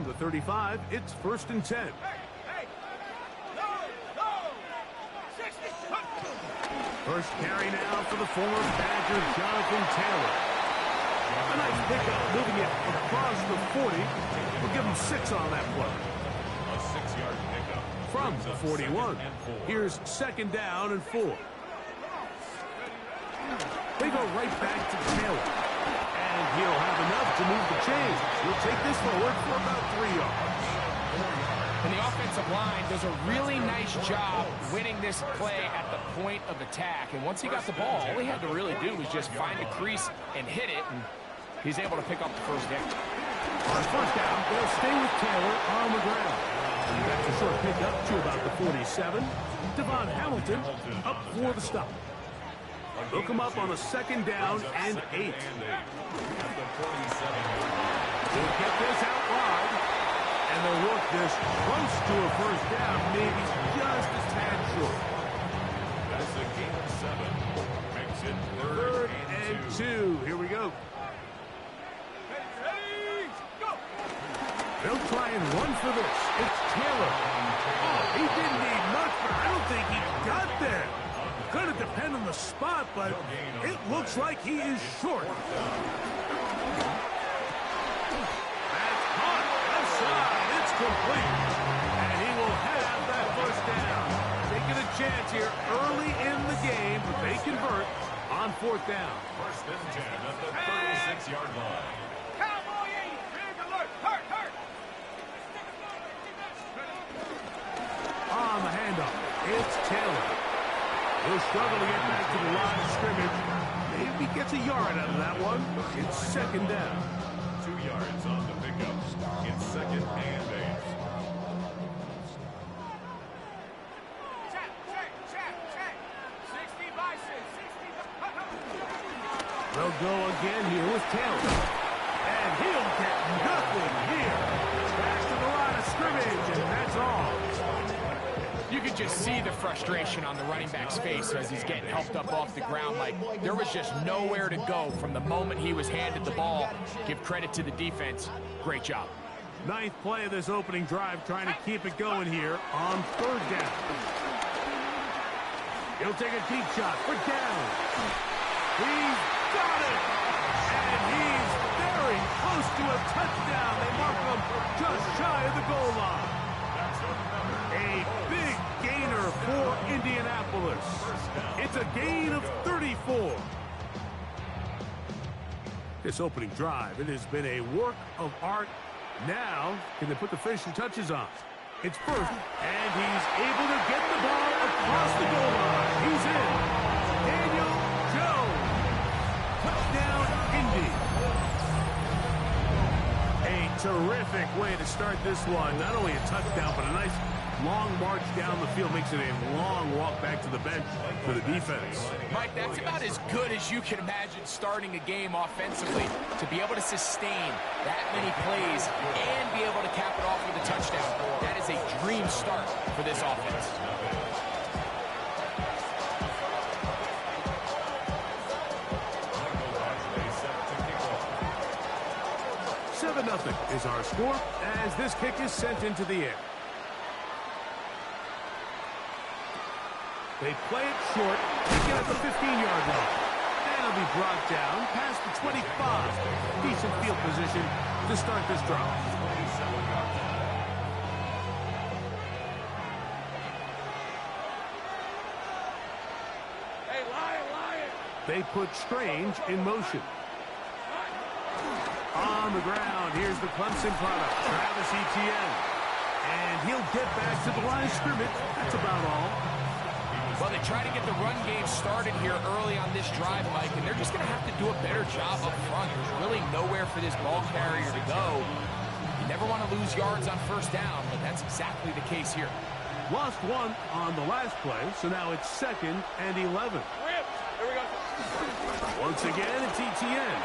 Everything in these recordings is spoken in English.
From the 35, it's 1st and 10. First carry now for the former Badger, Jonathan Taylor. A nice pickup, moving it across the 40. We'll give him 6 on that play. A 6-yard pickup. From the 41, here's 2nd down and 4. They go right back to Taylor. And he'll have enough to move the chains. He'll take this forward for about 3 yards. And the offensive line does a really nice job winning this play at the point of attack. And once he got the ball, all he had to really do was just find a crease and hit it. And he's able to pick up the first down. On 1st down, they'll stay with Taylor on the ground. That's a short pickup to about the 47. Devon Hamilton up for the stop. They'll come up on a 2nd down and 8. They'll get this out wide. And they'll work this close to a 1st down, maybe just a tad short. That's a gain of 7. Makes it 3rd and 2. Here we go. They'll try and run for this. It's Taylor. Oh, he didn't need much, but I don't think he got there. Going to depend on the spot, but it looks like he is short. That's caught. Left side. It's complete. And he will have that 1st down. Taking a chance here early in the game, but they convert on 4th down. 1st and 10 at the 36-yard line. On the handoff, it's Taylor. He'll struggle to get back to the line of scrimmage. Maybe gets a yard out of that one. It's 2nd down. 2 yards on the pickup. It's 2nd and 8. They'll go again here with Taylor. And he'll get nothing here. Back to the line of scrimmage, and that's all. You could just see the frustration on the running back's face as he's getting helped up off the ground. Like, there was just nowhere to go from the moment he was handed the ball. Give credit to the defense. Great job. 9th play of this opening drive, trying to keep it going here on 3rd down. He'll take a deep shot for down. He's got it! And he's very close to a touchdown. They mark him just shy of the goal line. A big gainer for Indianapolis. It's a gain of 34. This opening drive, it has been a work of art. Now, can they put the finishing touches on? It's 1st, and he's able to get the ball across the goal line. He's in. Daniel Jones. Touchdown, Indy. A terrific way to start this one. Not only a touchdown, but a nice long march down the field. Makes it a long walk back to the bench for the defense. Mike, that's about as good as you can imagine starting a game offensively. To be able to sustain that many plays and be able to cap it off with a touchdown, that is a dream start for this offense. 7-0 is our score as this kick is sent into the air. They play it short, taken at the 15-yard line. And it'll be brought down past the 25. Decent field position to start this drive. Hey, Lion! They put Strange in motion. On the ground, here's the Clemson product, Travis Etienne. And he'll get back to the line of scrimmage. That's about all. Well, they try to get the run game started here early on this drive, Mike, and they're just going to have to do a better job up front. There's really nowhere for this ball carrier to go. You never want to lose yards on 1st down, but that's exactly the case here. Lost 1 on the last play, so now it's 2nd and 11. Here we go. Once again, it's Etienne.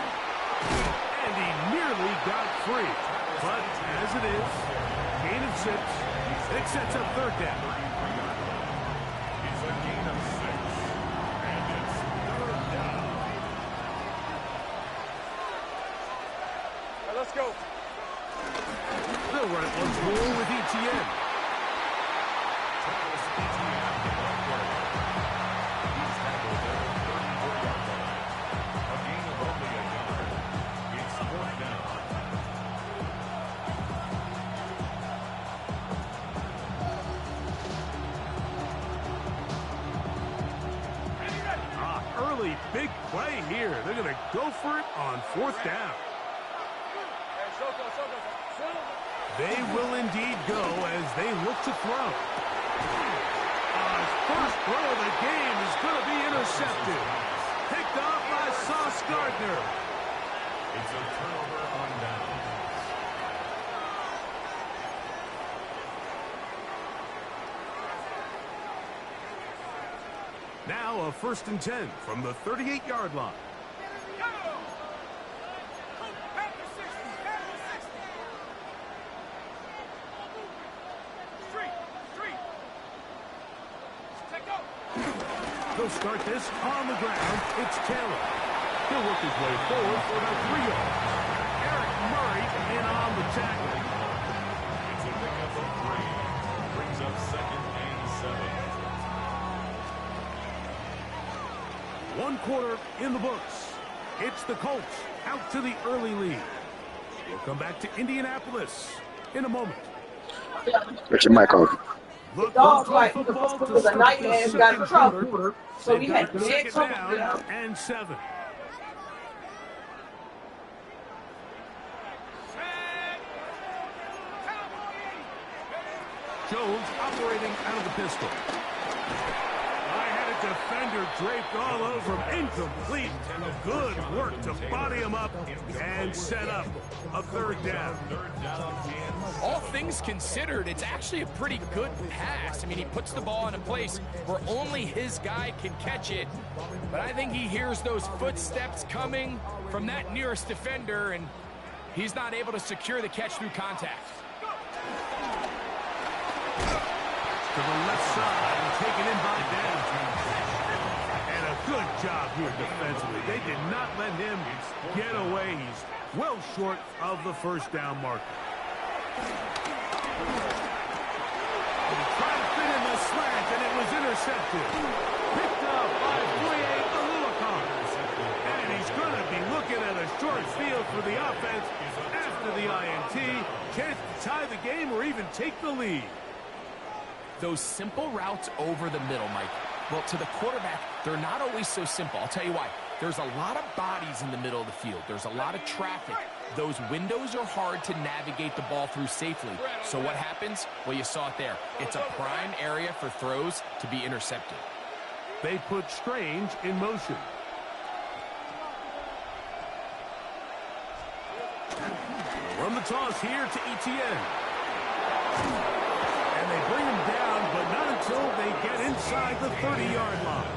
And he nearly got free. But as it is, gain of 6. It sets up 3rd down. It's a gain of 6. And it's 3rd down. Right, let's go. The They'll run it once more with ETN. Travis Etienne on the play. He's tackled there at the 34-yard line. A gain of only a yard. It's fourth down. Early big play here. They're going to go for it on fourth down. They will indeed go as they look to throw. First throw of the game is going to be intercepted. Picked off by Sauce Gardner. It's a turnover on downs. Now a 1st and 10 from the 38-yard line. They'll start this on the ground. It's Taylor. He'll work his way forward for about 3 yards. Eric Murray in on the tackle. It's a pickup of 3. Brings up 2nd and 7. 1 quarter in the books. It's the Colts out to the early lead. We'll come back to Indianapolis in a moment. Get your mic on. The Dog like the football first to was a start nightmare the and got in second trouble. quarter. So They've we got had it big second trouble down there. and 7. Jones operating out of the pistol. I had a defender draped all over him. Incomplete. Good work to body him up and set up a 3rd down. All things considered, it's actually a pretty good pass. I mean, he puts the ball in a place where only his guy can catch it. But I think he hears those footsteps coming from that nearest defender, and he's not able to secure the catch through contact. To the left side and taken in by Dan. And a good job here defensively. They did not let him get away. He's well short of the 1st down marker. He tried to fit in the slant, and it was intercepted. Picked up by Foye Aluakon. And he's going to be looking at a short field for the offense after the INT. Chance to tie the game or even take the lead. Those simple routes over the middle, Mike. Well, to the quarterback, they're not always so simple. I'll tell you why. There's a lot of bodies in the middle of the field. There's a lot of traffic. Those windows are hard to navigate the ball through safely. So what happens? Well, you saw it there. It's a prime area for throws to be intercepted. They put Strange in motion. Run the toss here to ETN. And they bring him down, but not until they get inside the 30-yard line.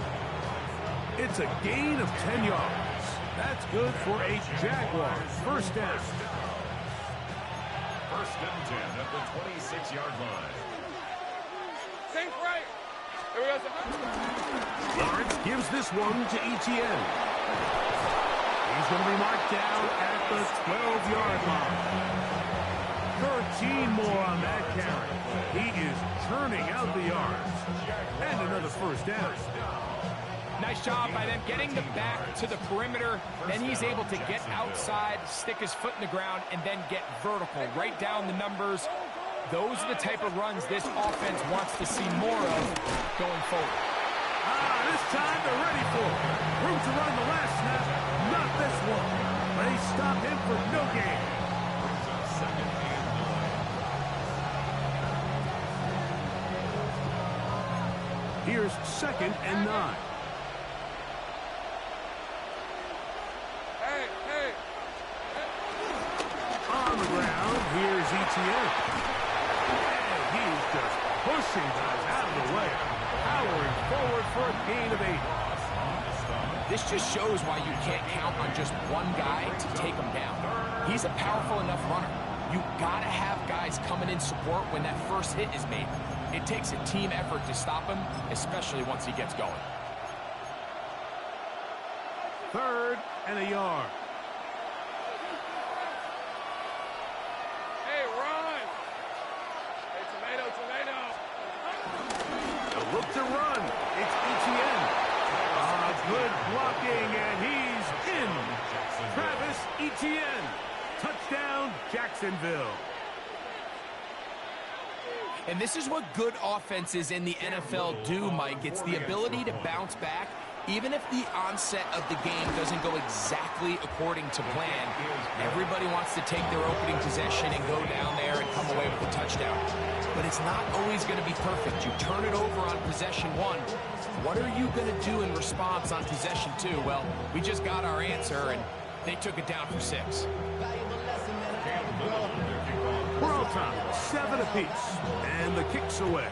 It's a gain of 10 yards. That's good for a Jaguars 1st down. 1st and 10 at the 26-yard line. Safe right. Here we go. Lawrence gives this one to ETN. He's going to be marked down at the 12-yard line. 13 more on that carry. He is churning out the yards. And another 1st down. Nice job by them getting the back to the perimeter. Then he's able to get outside, stick his foot in the ground, and then get vertical. Right down the numbers. Those are the type of runs this offense wants to see more of going forward. This time they're ready for it. Room to run the last snap. Not this one. They stop him for no gain. Brings up 2nd and 9. Here's 2nd and 9. On the ground, here's ETN. And he's just pushing guys out of the way. Powering forward for a gain of 8. This just shows why you can't count on just one guy to take him down. He's a powerful enough runner. You gotta have guys coming in support when that first hit is made. It takes a team effort to stop him, especially once he gets going. 3rd and a yard. Hey, run. Etienne. Touchdown, Jacksonville. And this is what good offenses in the NFL do, Mike. It's the ability to bounce back, even if the onset of the game doesn't go exactly according to plan. Everybody wants to take their opening possession and go down there and come away with a touchdown. But it's not always going to be perfect. You turn it over on possession 1. What are you going to do in response on possession 2? Well, we just got our answer, and they took it down for 6. We're all time, 7 apiece, and the kick's away.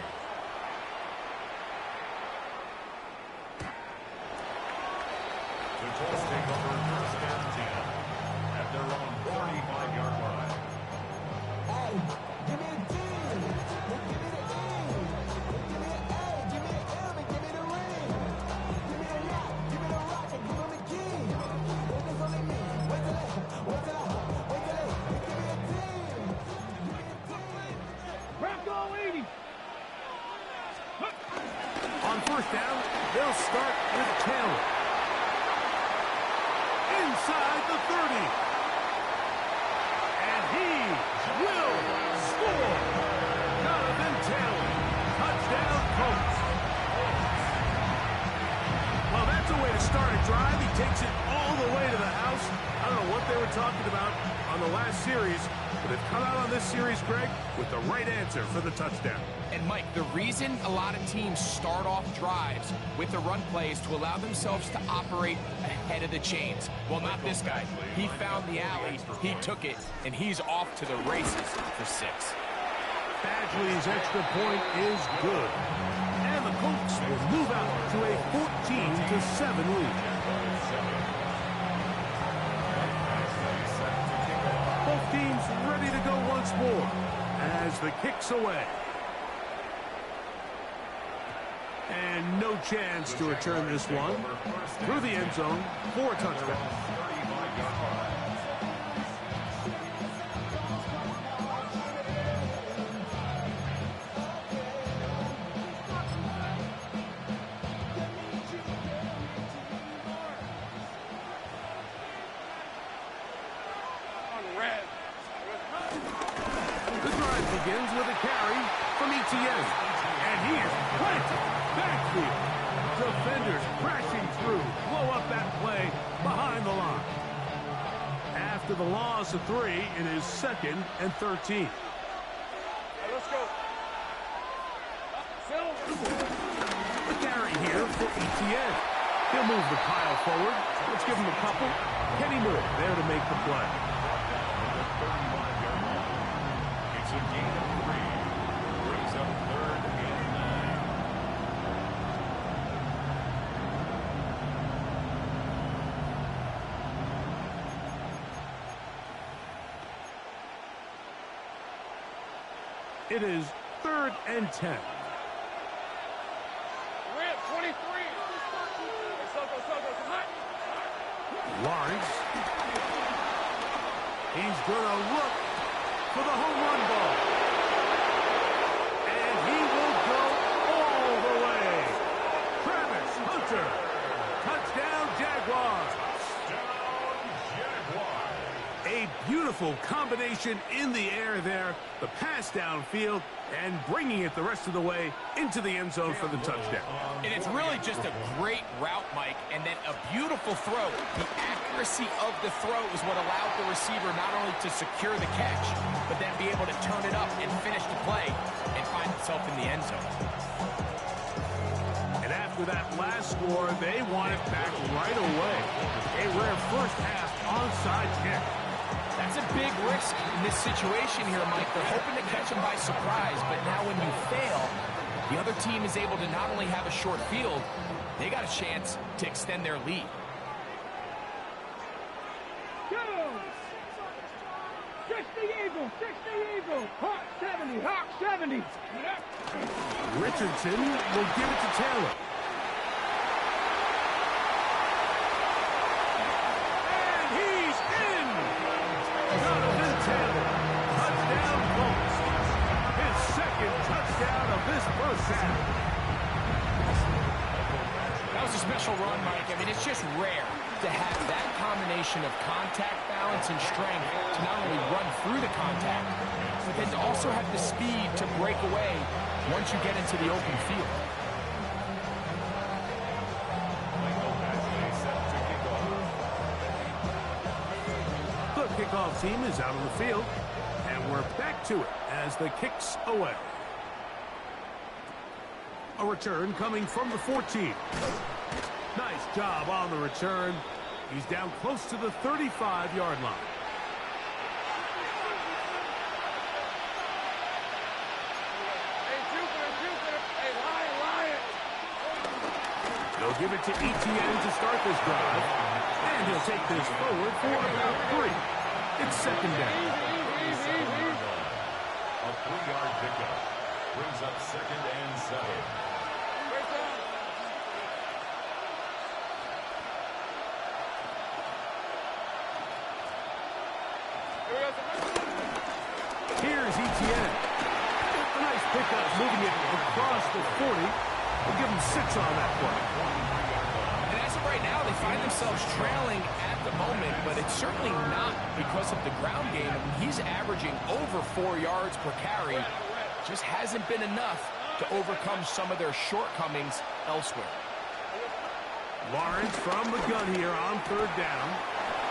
The Colts take over first and 10 at their own 45-yard line. Give me a team. Give me the E. Give me an A. Give me an M. And give me the ring. Give me the yacht. Give me the rock. And give me the key. If it's only me, wait till they. Give me a team. Rocco 80. On first down, they'll start with Taylor. Inside the 30. And he will score. Jonathan Taylor. Touchdown, Colts. Well, that's a way to start a drive. He takes it all the way to the house. I don't know what they were talking about on the last series, but they've come out on this series, Greg, with the right answer for the touchdown. And, Mike, the reason a lot of teams start off drives with the run play is to allow themselves to operate ahead of the chains. Well, not this guy. He found the alley, he took it, and he's off to the races for 6. Badgley's extra point is good. And the Colts will move out to a 14-7 lead. Both teams ready to go once more as the kick's away. And no chance to return this one through the end zone for a touchdown. The drive begins with a carry from Etienne. And he is planted backfield. Defenders crashing through. Blow up that play behind the line. After the loss of 3, it is 2nd and 13. Let's go. The carry here for Etienne. He'll move the pile forward. Let's give him a couple. Kenny Moore there to make the play. It's a gain of 3. Brings up 3rd and 9. It is 3rd and 10. We're at 23. Lawrence. He's going to look for the home run ball. And he will go all the way. Travis Hunter. Touchdown, Jaguars. A beautiful combination in the air there. The pass downfield and bringing it the rest of the way into the end zone for the touchdown. And it's really just a great route, Mike, and then a beautiful throw. The accuracy of the throw is what allowed the receiver not only to secure the catch, but then be able to turn it up and finish the play and find himself in the end zone. And after that last score, they want it back right away. A rare first half onside kick. That's a big risk in this situation here, Mike. They're hoping to catch him by surprise, but now when you fail, the other team is able to not only have a short field, they got a chance to extend their lead. Go! 60 Eagles, 60 Eagles, Hawk 70, Hawk 70. Richardson will give it to Taylor. And he's in! Jonathan Taylor, touchdown Colts. His 2nd touchdown of this first half. That was a special run, Mike. I mean, it's just rare to have that combination of contact balance and strength to not only run through the contact, but then to also have the speed to break away once you get into the open field. The kickoff team is out on the field, and we're back to it as the kick's away. A return coming from the 14. Nice job on the return. He's down close to the 35-yard line. They'll give it to Etienne to start this drive, and he'll take this forward for about 3. It's second down. A 3-yard pickup brings up 2nd and 7. Here's Etienne. A nice pickup, moving it across the 40. We'll give him 6 on that play. And as of right now, they find themselves trailing at the moment, but it's certainly not because of the ground game. I mean, he's averaging over 4 yards per carry. Just hasn't been enough to overcome some of their shortcomings elsewhere. Lawrence from the gun here on 3rd down.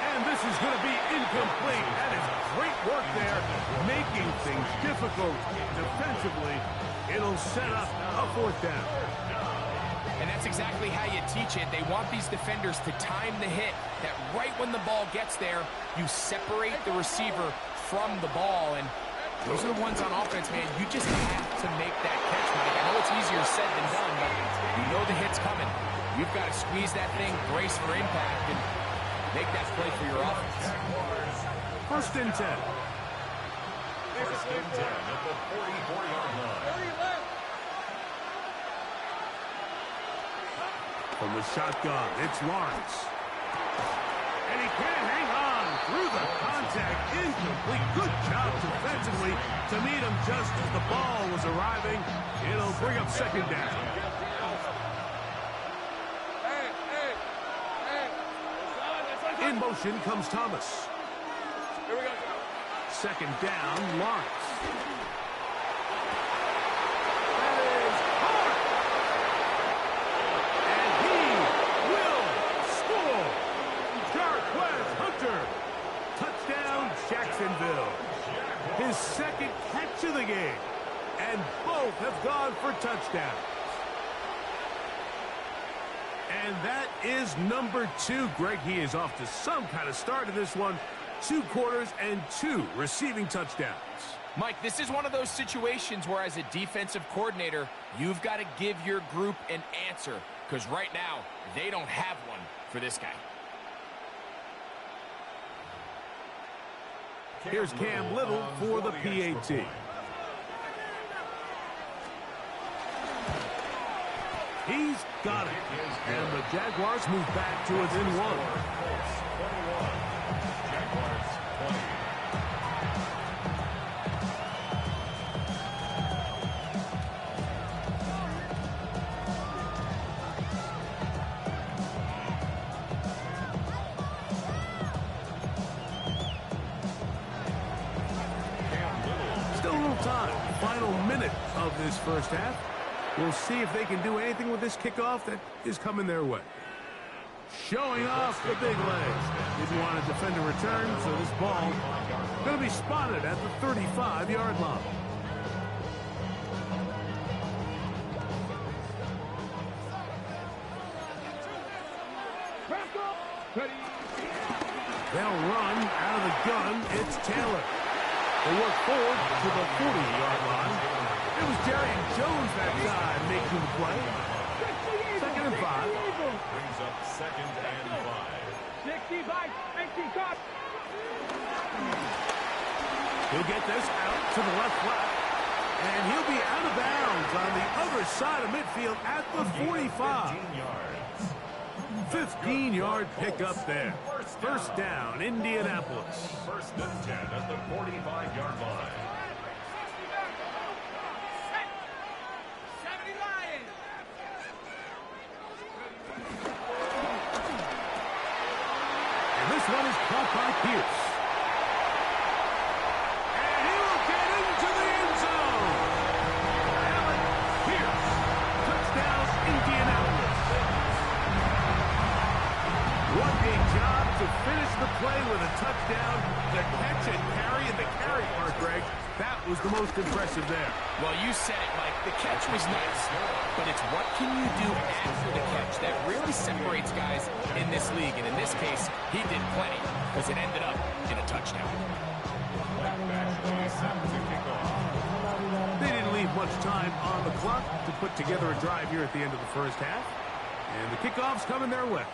And this is going to be incomplete. That is great work there, making things difficult defensively. It'll set up a 4th down. And that's exactly how you teach it. They want these defenders to time the hit, that right when the ball gets there, you separate the receiver from the ball. And those are the ones on offense, man. You just have to make that catch, Mike. I know it's easier said than done, but you know the hit's coming. You've got to squeeze that thing, brace for impact, and make that play for your offense. 1st and 10. 1st and 10 at the 44-yard line. From the shotgun, it's Lawrence. And he can't hang on through the contact. Incomplete. Good job defensively to meet him just as the ball was arriving. It'll bring up 2nd down. In motion comes Thomas. Here we go. 2nd down, Lawrence. Touchdown, Jacksonville. His 2nd catch of the game. And both have gone for touchdowns. And that is number 2. Greg, he is off to some kind of start in this one. 2 quarters and 2 receiving touchdowns. Mike, this is one of those situations where as a defensive coordinator, you've got to give your group an answer. Because right now, they don't have one for this guy. Here's Cam Little for the PAT. He's got it. And the Jaguars move back to within 1. Jaguars 20. Still a little time. Final minute of this first half. We'll see if they can do anything with this kickoff that is coming their way. Showing off the big legs. Didn't want to defend a return, so this ball going to be spotted at the 35-yard line. They'll run out of the gun. It's Taylor. They work forward to the 40-yard line. It was Darian Jones that time making the play. 2nd and 5. Brings up 2nd and 5. 65, 18 cut. He'll get this out to the left flat. And he'll be out of bounds on the other side of midfield at the 45. 15-yard pickup there. 1st down, Indianapolis. 1st and 10 at the 45-yard line. one is caught by Pierce. And he will get into the end zone. Allen Pierce. Touchdown, Indianapolis. What a job to finish the play with a touchdown. The catch and carry in the carry part, Greg. That was the most impressive there. Well, you said it, Mike. The catch was nice, but it's what can you do after the catch that really separates guys in this league. And in this case, he did plenty because it ended up in a touchdown. They didn't leave much time on the clock to put together a drive here at the end of the first half. And the kickoff's coming their way.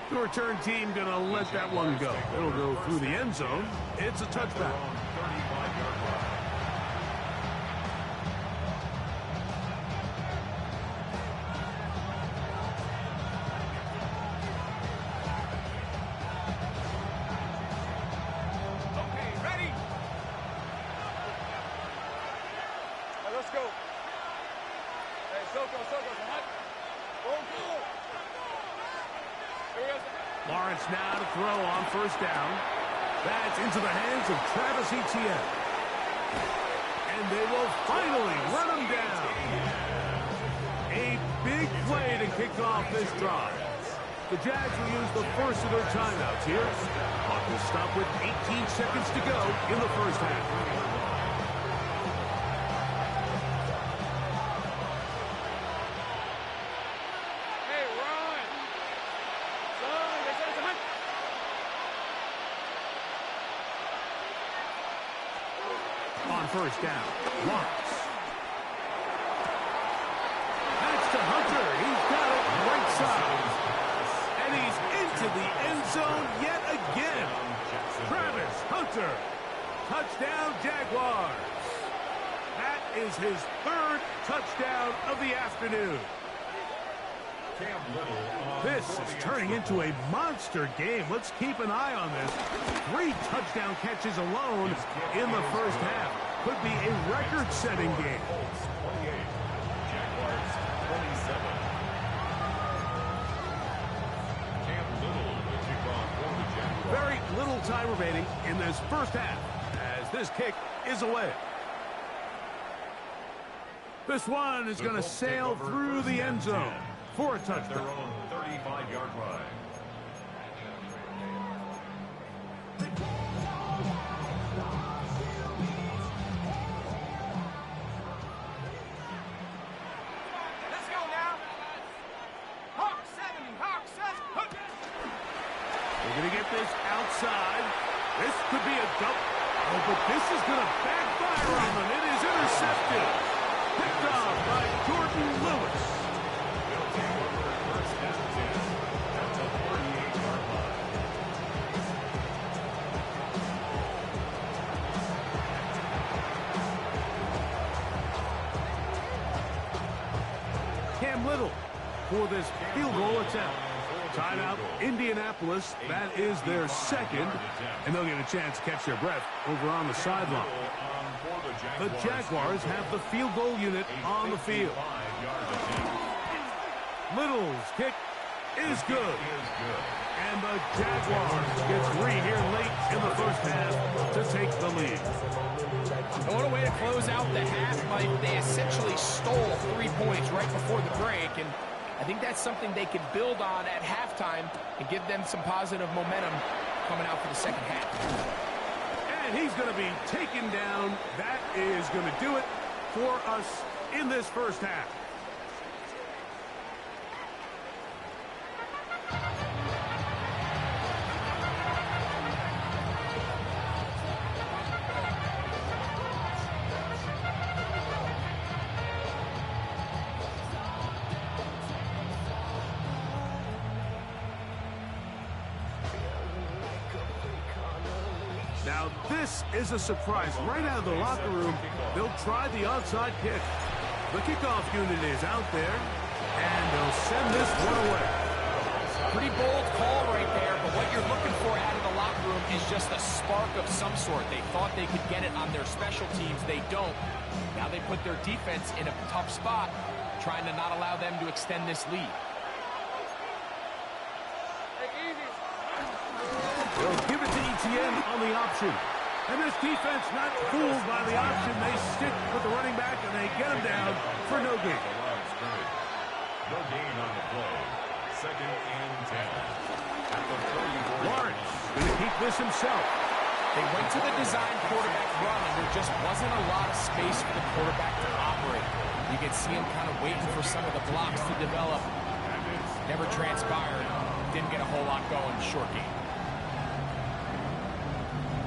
The return team going to let that one go. It'll go through the end zone. It's a touchback. Okay, ready? Let's go. Hey, Soko, hot. Go. Here we go. Lawrence now to throw on first down. That's into the hands of Travis Etienne. And they will finally run him down. A big play to kick off this drive. The Jags will use the first of their timeouts here. Clock will stop with 18 seconds to go in the first half. On first down, Lawrence. That's to Hunter. He's got it right side. And he's into the end zone yet again. Travis Hunter. Touchdown, Jaguars. That is his third touchdown of the afternoon. This is turning into a monster game. Let's keep an eye on this. 3 touchdown catches alone in the first half. Could be a record-setting game. 28, Jaguars 27. Cam Little will kick off for the Jaguars. Very little time remaining in this first half as this kick is away. This one is going to sail through the end zone for a touchdown. Their own 35-yard line. Let's go now. Hawk 70, Hawk 70. We're going to get this outside. This could be a dump. Oh, but this is going to backfire on them. It is intercepted. Picked off by Jordan Lewis. They'll take over first and 10 at the 48-yard line. Cam Little for this field goal attempt. Timeout, Indianapolis. That is their second. And they'll get a chance to catch their breath over on the sideline. The Jaguars have the field goal unit on the field. Little's kick is good. And the Jaguars get 3 here late in the first half to take the lead. And what a way to close out the half, Mike. They essentially stole 3 points right before the break, and I think that's something they can build on at halftime and give them some positive momentum coming out for the second half. And he's going to be taken down. That is going to do it for us in this first half. Now, this is a surprise. Right out of the locker room, they'll try the onside kick. The kickoff unit is out there, and they'll send this one away. Pretty bold call right there, but what you're looking for out of the locker room is just a spark of some sort. They thought they could get it on their special teams. They don't. Now they put their defense in a tough spot, trying to not allow them to extend this lead. Take it easy. They'll give it to ETN on the option. And this defense not fooled by the option. They stick with the running back, and they get him down for no gain. No gain on the play. 2nd and 10. At the 34. Lawrence going to keep this himself. They went to the design quarterback run, and there just wasn't a lot of space for the quarterback to operate. You can see him kind of waiting for some of the blocks to develop. Never transpired. Didn't get a whole lot going. Short game.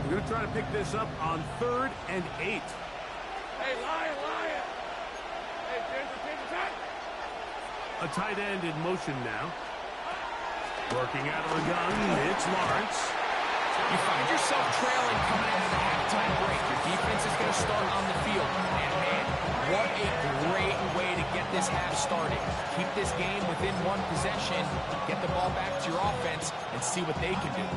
We're going to try to pick this up on 3rd and 8. Hey, Lion! Hey, Ginger, tight! A tight end in motion now. Working out of the gun, it's Lawrence. You find yourself trailing coming into the halftime break. Your defense is going to start on the field. And, man, what a great way to get this half started. Keep this game within one possession, get the ball back to your offense, and see what they can do.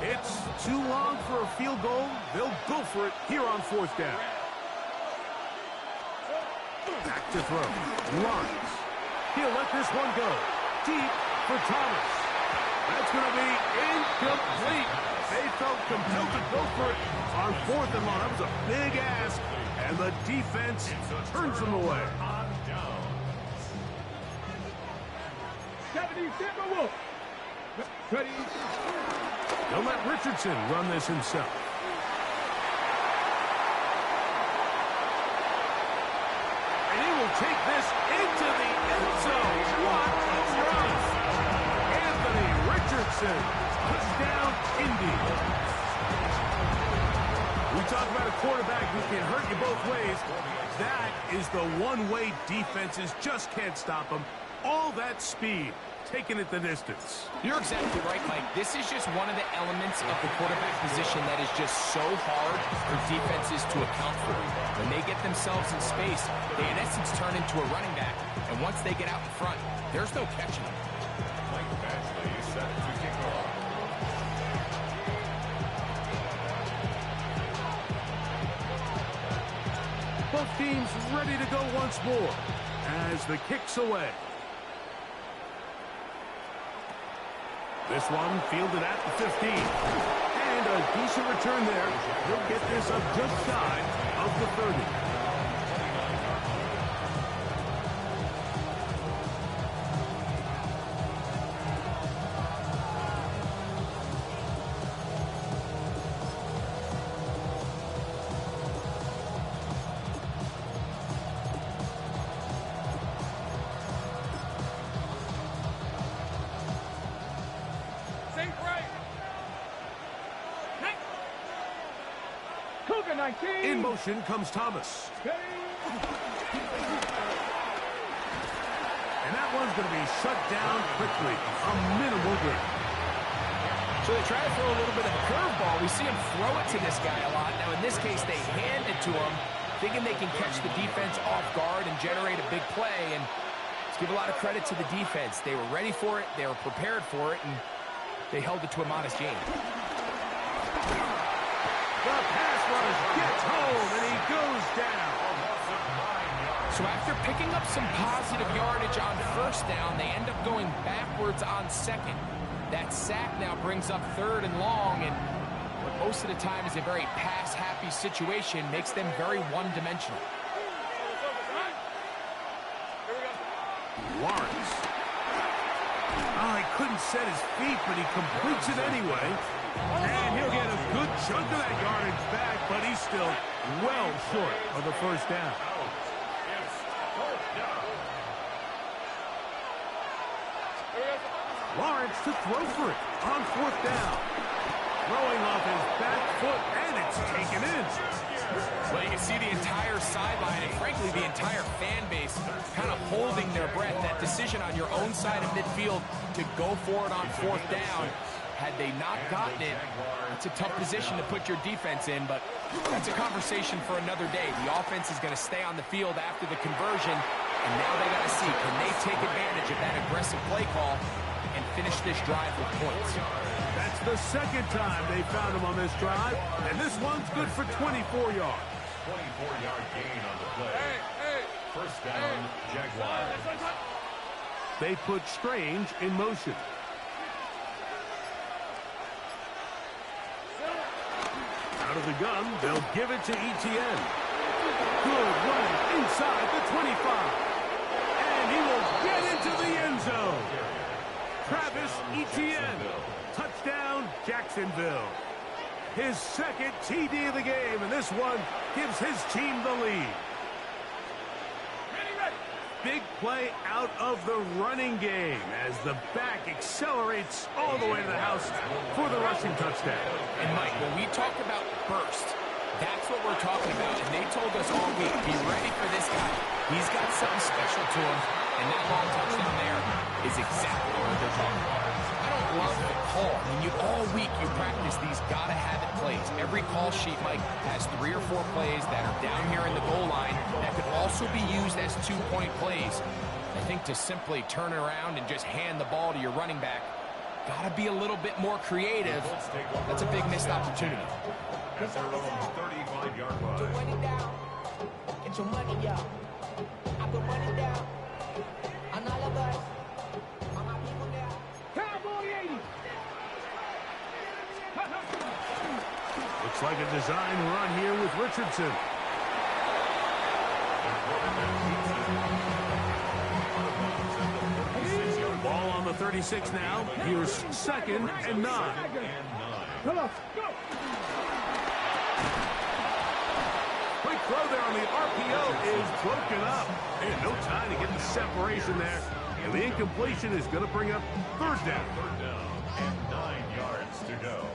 It's too long for a field goal. They'll go for it here on 4th down. Back to throw. Lawrence. He'll let this one go. Deep for Thomas. That's going to be incomplete. They felt compelled to go for it on 4th and long. That was a big ask, and the defense turns them away. 70 Timberwolves. Ready. They'll let Richardson run this himself. And he will take this into the end zone. What a run! Anthony Richardson. Touchdown, Indy. We talk about a quarterback who can hurt you both ways. That is the one way defenses just can't stop him. All that speed. Taking it the distance. You're exactly right, Mike. This is just one of the elements of the quarterback position that is just so hard for defenses to account for. When they get themselves in space, they in essence turn into a running back. And once they get out in front, there's no catching them. Mike Bashley set to kick off. Both teams ready to go once more as the kick's away. This one fielded at the 15. And a decent return there. He'll get this up just shy of the 30. In motion comes Thomas. And that one's going to be shut down quickly. A minimal gain. So they try to throw a little bit of a curveball. We see him throw it to this guy a lot. Now, in this case, they hand it to him, thinking they can catch the defense off guard and generate a big play. And let's give a lot of credit to the defense. They were ready for it. They were prepared for it. And they held it to a modest gain. The pass rush gets home, and he goes down. So after picking up some positive yardage on 1st down, they end up going backwards on 2nd. That sack now brings up 3rd and long, and what most of the time is a very pass-happy situation makes them very one-dimensional. Lawrence. Oh, he couldn't set his feet, but he completes it anyway. And he'll get a good chunk of that yardage back, but he's still well short of the 1st down. Lawrence to throw for it on 4th down. Throwing off his back foot, and it's taken in. Well, you can see the entire sideline and, frankly, the entire fan base kind of holding their breath. That decision on your own side of midfield to go for it on 4th down. Had they not gotten it, it's a tough position to put your defense in, but that's a conversation for another day. The offense is going to stay on the field after the conversion, and now they got to see, can they take advantage of that aggressive play call and finish this drive with points? That's the second time they found him on this drive, and this one's good for 24 yards. 24-yard gain on the play. First down, Jaguars. They put Strange in motion. Out of the gun, they'll give it to Etienne. Good run inside the 25. And he will get into the end zone. Travis Etienne. Touchdown, Jacksonville. His second TD of the game, and this one gives his team the lead. Big play out of the running game as the back accelerates all the way to the house for the rushing touchdown. And Mike, when we talk about burst, that's what we're talking about. And they told us all week, be ready for this guy. He's got something special to him, and that long touchdown there is exactly what they're talking about. I don't love the call. I mean, all week you practice these gotta-have-it plays. Every call sheet, Mike, has 3 or 4 plays that are down here in the goal line that could also be used as 2-point plays. I think to simply turn it around and just hand the ball to your running back, gotta be a little bit more creative. That's a big missed opportunity. At their own 35-yard line. Get your money down. Get your money up. I put money down. On all of us. On my people down. Cowboy 80. Looks like a design run here with Richardson. Ball on the 36 now. Here's 2nd and 9. Come on, go. Quick throw there on the RPO is broken up. And no time to get the separation there. And the incompletion is going to bring up 3rd down. 3rd down and 9 yards to go.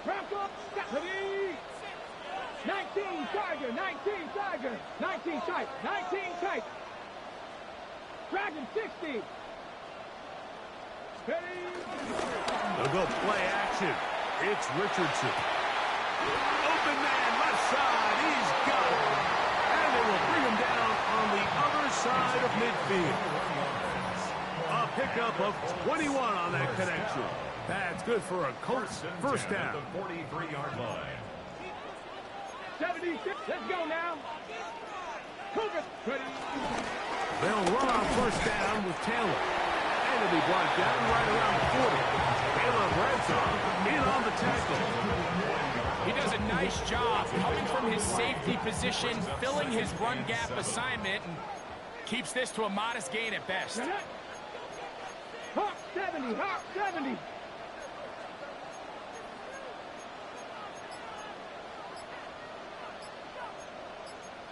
Wrap up. Stephanie. 19 Tiger. 19 Tiger. 19 tight. 19 tight. Dragon 60. Steady. They'll go play action. It's Richardson. Open man, left side. He's got it. And they will bring him down on the other side of midfield. A pickup of 21 on that connection. That's good for a Colts first down. The 43-yard line. 76. Let's go now. Cougar. Ready. They'll run on first down with Taylor. And it'll be brought down right around the 40. Caleb Bradshaw in on the tackle. He does a nice job coming from his safety position, filling his run gap assignment, and keeps this to a modest gain at best. Hawk 70. Hawk 70.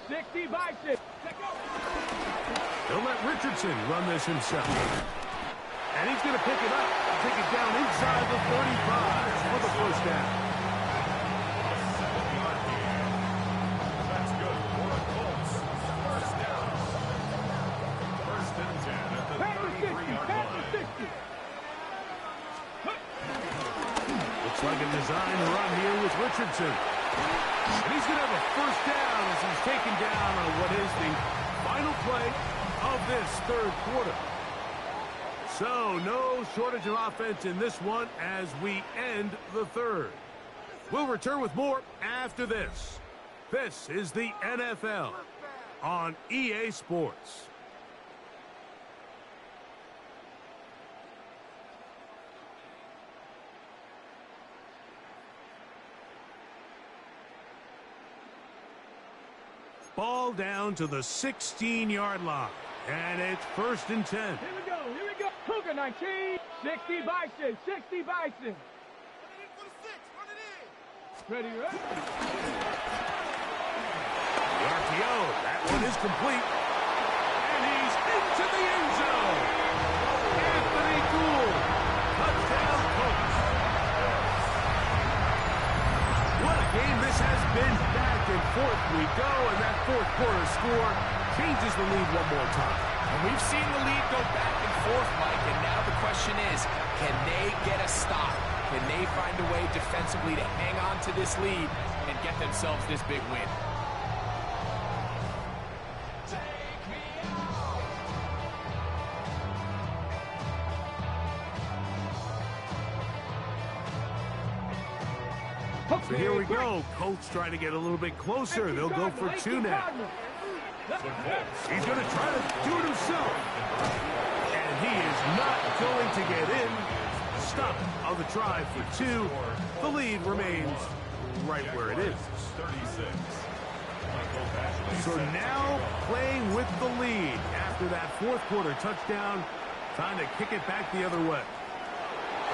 $60 by 6. Let's go. They'll let Richardson run this himself. And he's going to pick it up. Take it down inside the 35 for the first down. That's good for a Colts first down. 1st and 10 at the 33-yard line. Looks like a design run here with Richardson. And he's going to have a first down as he's taken down on what is the final play of this 3rd quarter. So no shortage of offense in this one as we end the 3rd. We'll return with more after this. This is the NFL on EA Sports. Ball down to the 16-yard line. And it's 1st and 10. Here we go. Here we go. Cougar 19. 60 Bison. 60 Bison. Ready, ready. The RPO, that one is complete. And he's into the end zone. Anthony Gould. Touchdown, Colts. What a game this has been. Back and forth we go, and that 4th quarter score changes the lead one more time. And we've seen the lead go back and forth, Mike, and now the question is, can they get a stop? Can they find a way defensively to hang on to this lead and get themselves this big win? So here we go. Colts trying to get a little bit closer. They'll go for 2 now. He's going to try to do it himself. And he is not going to get in. Stop on the try for 2. The lead remains right where it is. 36. So now playing with the lead after that fourth quarter touchdown. Time to kick it back the other way.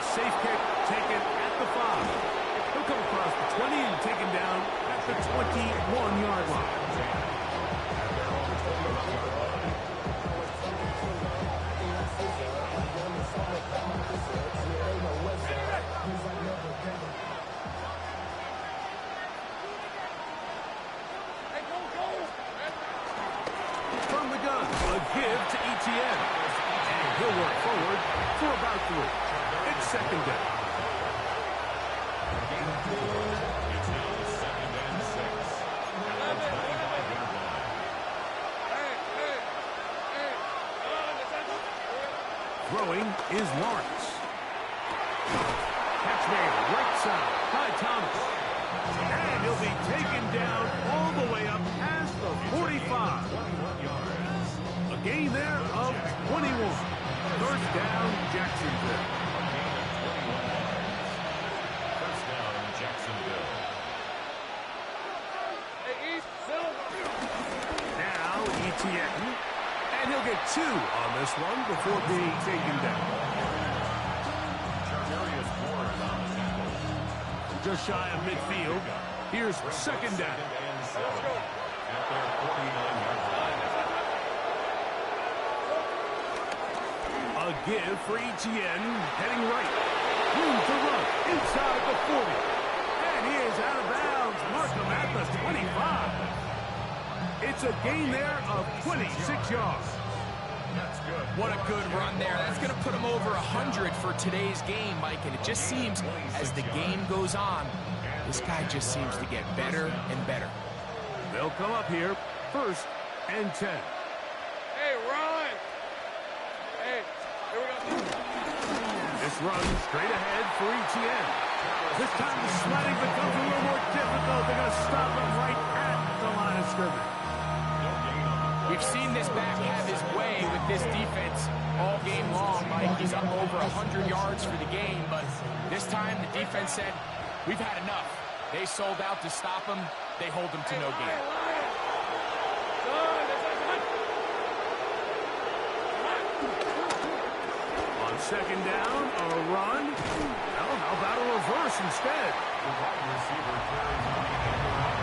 Safe kick taken at the 5. He'll come across the 20 and taken down at the 21-yard line. From the gun, a give to ETN. And he'll work forward for about 3. It's second down. It's now 2nd and 6. At the 25-yard line. Throwing is Lawrence. Catch made right side by Thomas. And he'll be taken down all the way up past the 45. A gain there of 21. First down, Jacksonville. First down, Jacksonville. Now ETN. And he'll get 2 on this one before being taken down. Chartarius Ward on the tackle. Just shy of midfield. Here's second down. And 7 at their 49-yard line. A give for ETN, heading right. Room to run inside the 40. And he is out of bounds. Mark him at the 25. It's a gain there of 26 yards. That's good. What a good run there. That's going to put him over 100 for today's game, Mike. And it just seems, as the game goes on, this guy just seems to get better and better. They'll come up here, 1st and 10. Hey, run! Hey, here we go. This run straight ahead for ETN. This time the sledding becomes a little more difficult. They're going to stop him right at the line of scrimmage. We've seen this back have his way with this defense all game long, Mike. He's up over 100 yards for the game, but this time the defense said, we've had enough. They sold out to stop him. They hold him to no gain. On second down, a run. Well, how about a reverse instead? The wide receiver carries on the end around.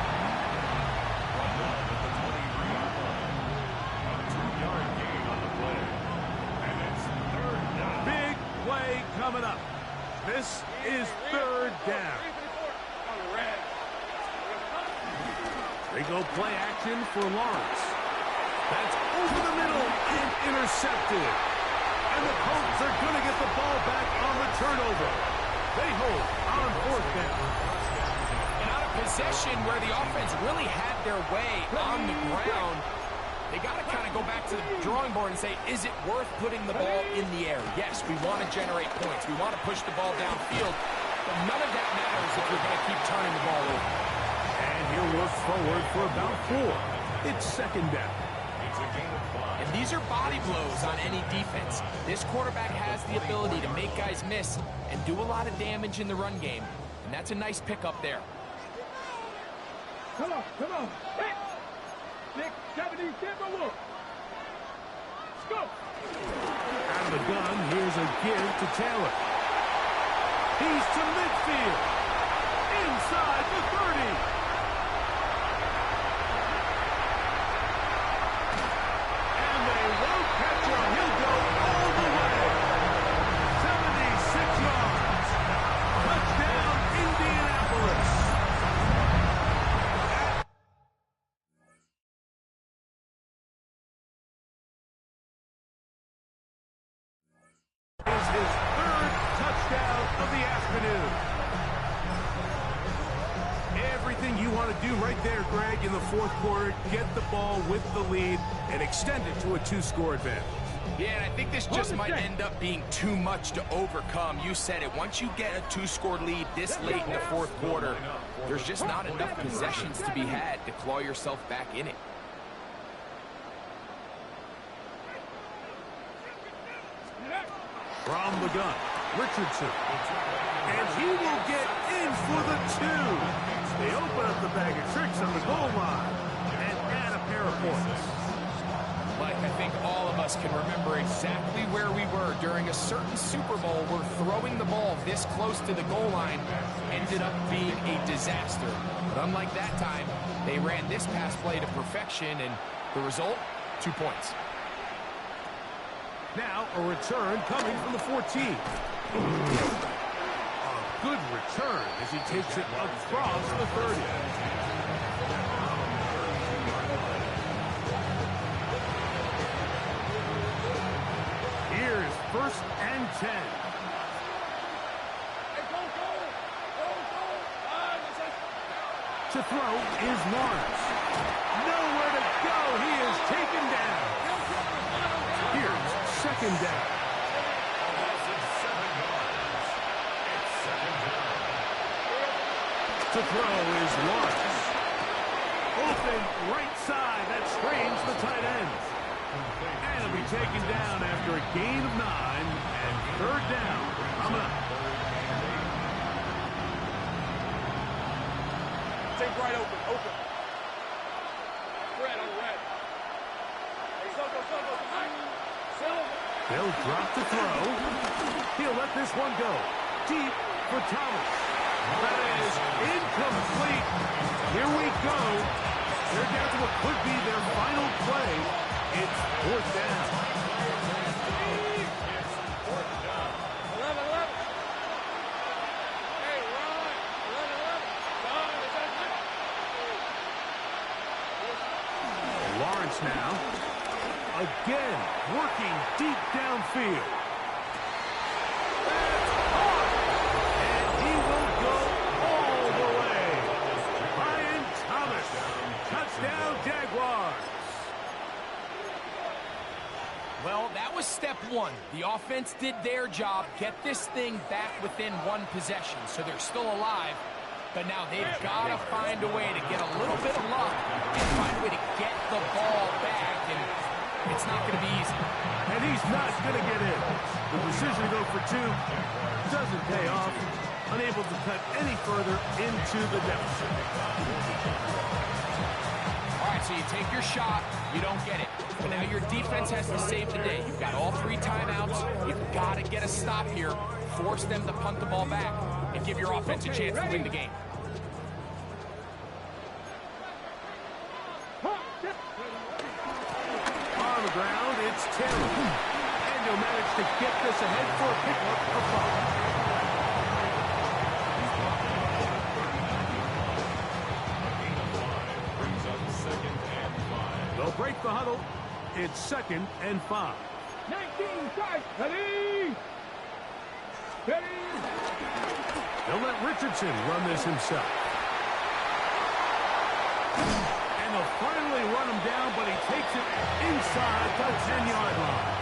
Run down at the 23-yard line. A 2-yard gain on the play. And it's 3rd down. Big play coming up. This is 3rd down. They go play action for Lawrence. That's over the middle and intercepted. And the Colts are going to get the ball back on the turnover. They hold on 4th down. And out of possession where the offense really had their way on the ground, they got to kind of go back to the drawing board and say, is it worth putting the ball in the air? Yes, we want to generate points. We want to push the ball downfield. But none of that matters if you're going to keep turning the ball over. And he'll work forward for about 4. It's 2nd down. It's a gain of 5. And these are body blows on any defense. This quarterback has the ability to make guys miss and do a lot of damage in the run game. And that's a nice pickup there. Come on, come on. Hey! 670, give a look. Let's go. Out of the gun, here's a give to Taylor. He's to midfield. Inside the 30. And they won't catch him. He'll go all the way. 76 yards. Touchdown, Indianapolis. Is his 3rd touchdown of the afternoon. Everything you want to do right there, Greg, in the 4th quarter, get the ball with the lead and extend it to a 2-score advantage. Yeah, and I think this just might end up being too much to overcome. You said it. Once you get a 2-score lead this late in the fourth quarter, there's just not enough possessions to be had to claw yourself back in it. From the gun, Richardson. And he will get in for the 2. They open up the bag of tricks on the goal line and add a pair of points. Mike, I think all of us can remember exactly where we were during a certain Super Bowl where throwing the ball this close to the goal line ended up being a disaster. But unlike that time, they ran this pass play to perfection, and the result, 2 points. Now a return coming from the 14. A good return as he takes it across the 30. Here's 1st and 10. To throw is Lawrence. Nowhere to go. He is taken down. Here's 2nd down. To throw is Lawrence. Open right side. That strains the tight end. And he'll be taken down after a gain of 9 and 3rd down coming up. Take right open. Red on red. Hey, Silver. They'll drop the throw. He'll let this one go. Deep for Thomas. That is incomplete. Here we go. They're down to what could be their final play. It's 4th down. 11. Hey, run. 11. Lawrence now. Again, working deep downfield. That's hard. And he will go all the way. Brian Thomas. Touchdown, Jaguars. Well, that was step 1. The offense did their job, get this thing back within 1 possession, so they're still alive. But now they've got to find a way to get a little bit of luck and find a way to get the ball back, and it's not going to be easy. And he's not going to get in. The decision to go for 2 doesn't pay off. Unable to cut any further into the deficit. All right, so you take your shot, you don't get it. But now your defense has to save the day. You've got all 3 timeouts. You've got to get a stop here, force them to punt the ball back, and give your offense a chance to win the game. On the ground, it's Taylor. And he'll manage to get this ahead for a pickup of 5. They'll break the huddle. It's 2nd and 5. 19 strikes. Ready. They'll let Richardson run this himself. And they'll finally run him down, but he takes it inside the 10-yard line.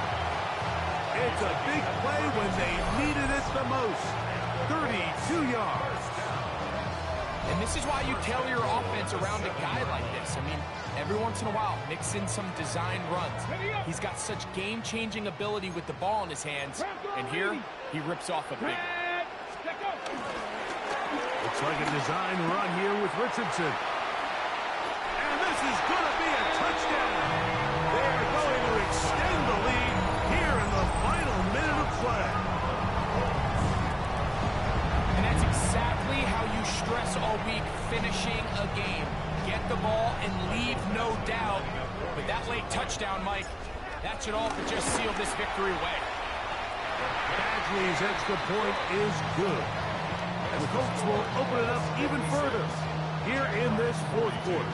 It's a big play when they needed it the most. 32 yards. And this is why you tailor your offense around a guy like this. I mean, every once in a while, mix in some design runs. He's got such game-changing ability with the ball in his hands. And here, he rips off a big one. Looks like a design run here with Richardson. And this is going to be a touchdown. They are going to extend the lead here in the final minute of play. And that's exactly how you stress all week, finishing a game. Get the ball and leave no doubt. But that late touchdown, Mike, that should all but just seal this victory away. Badgley's extra point is good. And the Colts will open it up even further here in this fourth quarter.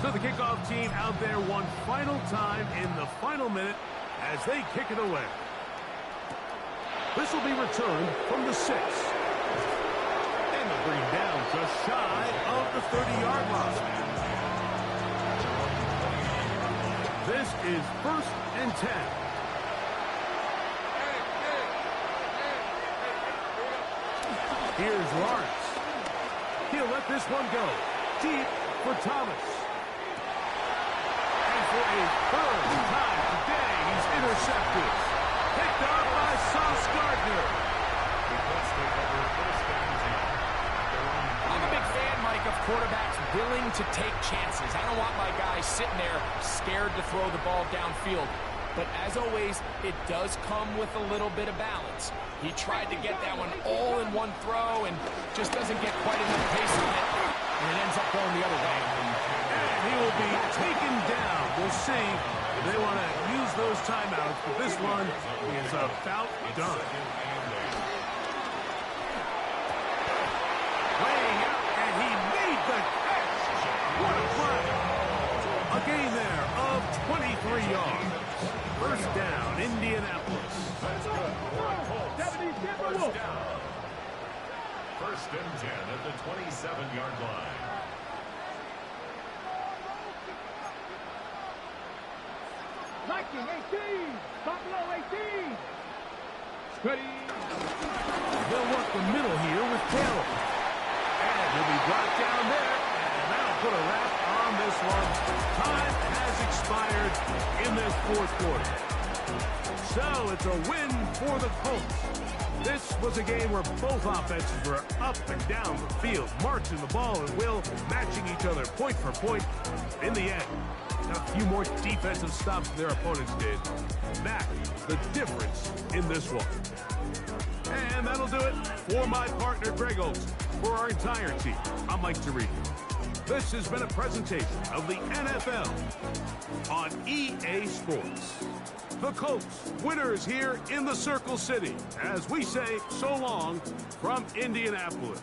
So the kickoff team out there one final time in the final minute as they kick it away. This will be returned from the 6. And they'll bring him down just shy of the 30-yard line. This is 1st and 10. Here's Lawrence. He'll let this one go. Deep for Thomas. And for a third time today, he's intercepted. Picked up by Sauce Gardner. I'm a big fan, Mike, of quarterbacks willing to take chances. I don't want my guys sitting there scared to throw the ball downfield. But as always, it does come with a little bit of balance. He tried to get that one all in one throw and just doesn't get quite enough pace on it. And it ends up going the other way. And he will be taken down. We'll see. They want to use those timeouts, but this one is about done. Laying out, and he made the catch. What a play. A gain there of 23 yards. First down, Indianapolis. That's good. First down. 1st and 10 at the 27-yard line. Viking 18. Buffalo 18. Steady. They'll work the middle here with Taylor. And he'll be brought down there. And that'll put a wrap on this one. Time has expired in this 4th quarter. So it's a win for the Colts. This was a game where both offenses were up and down the field, marching the ball and will, matching each other point for point. In the end, got a few more defensive stops than their opponents did. That is the difference in this one. And that'll do it for my partner, Greg Olson. For our entire team, I'm Mike Tirico. This has been a presentation of the NFL on EA Sports. The Colts, winners here in the Circle City, as we say so long from Indianapolis.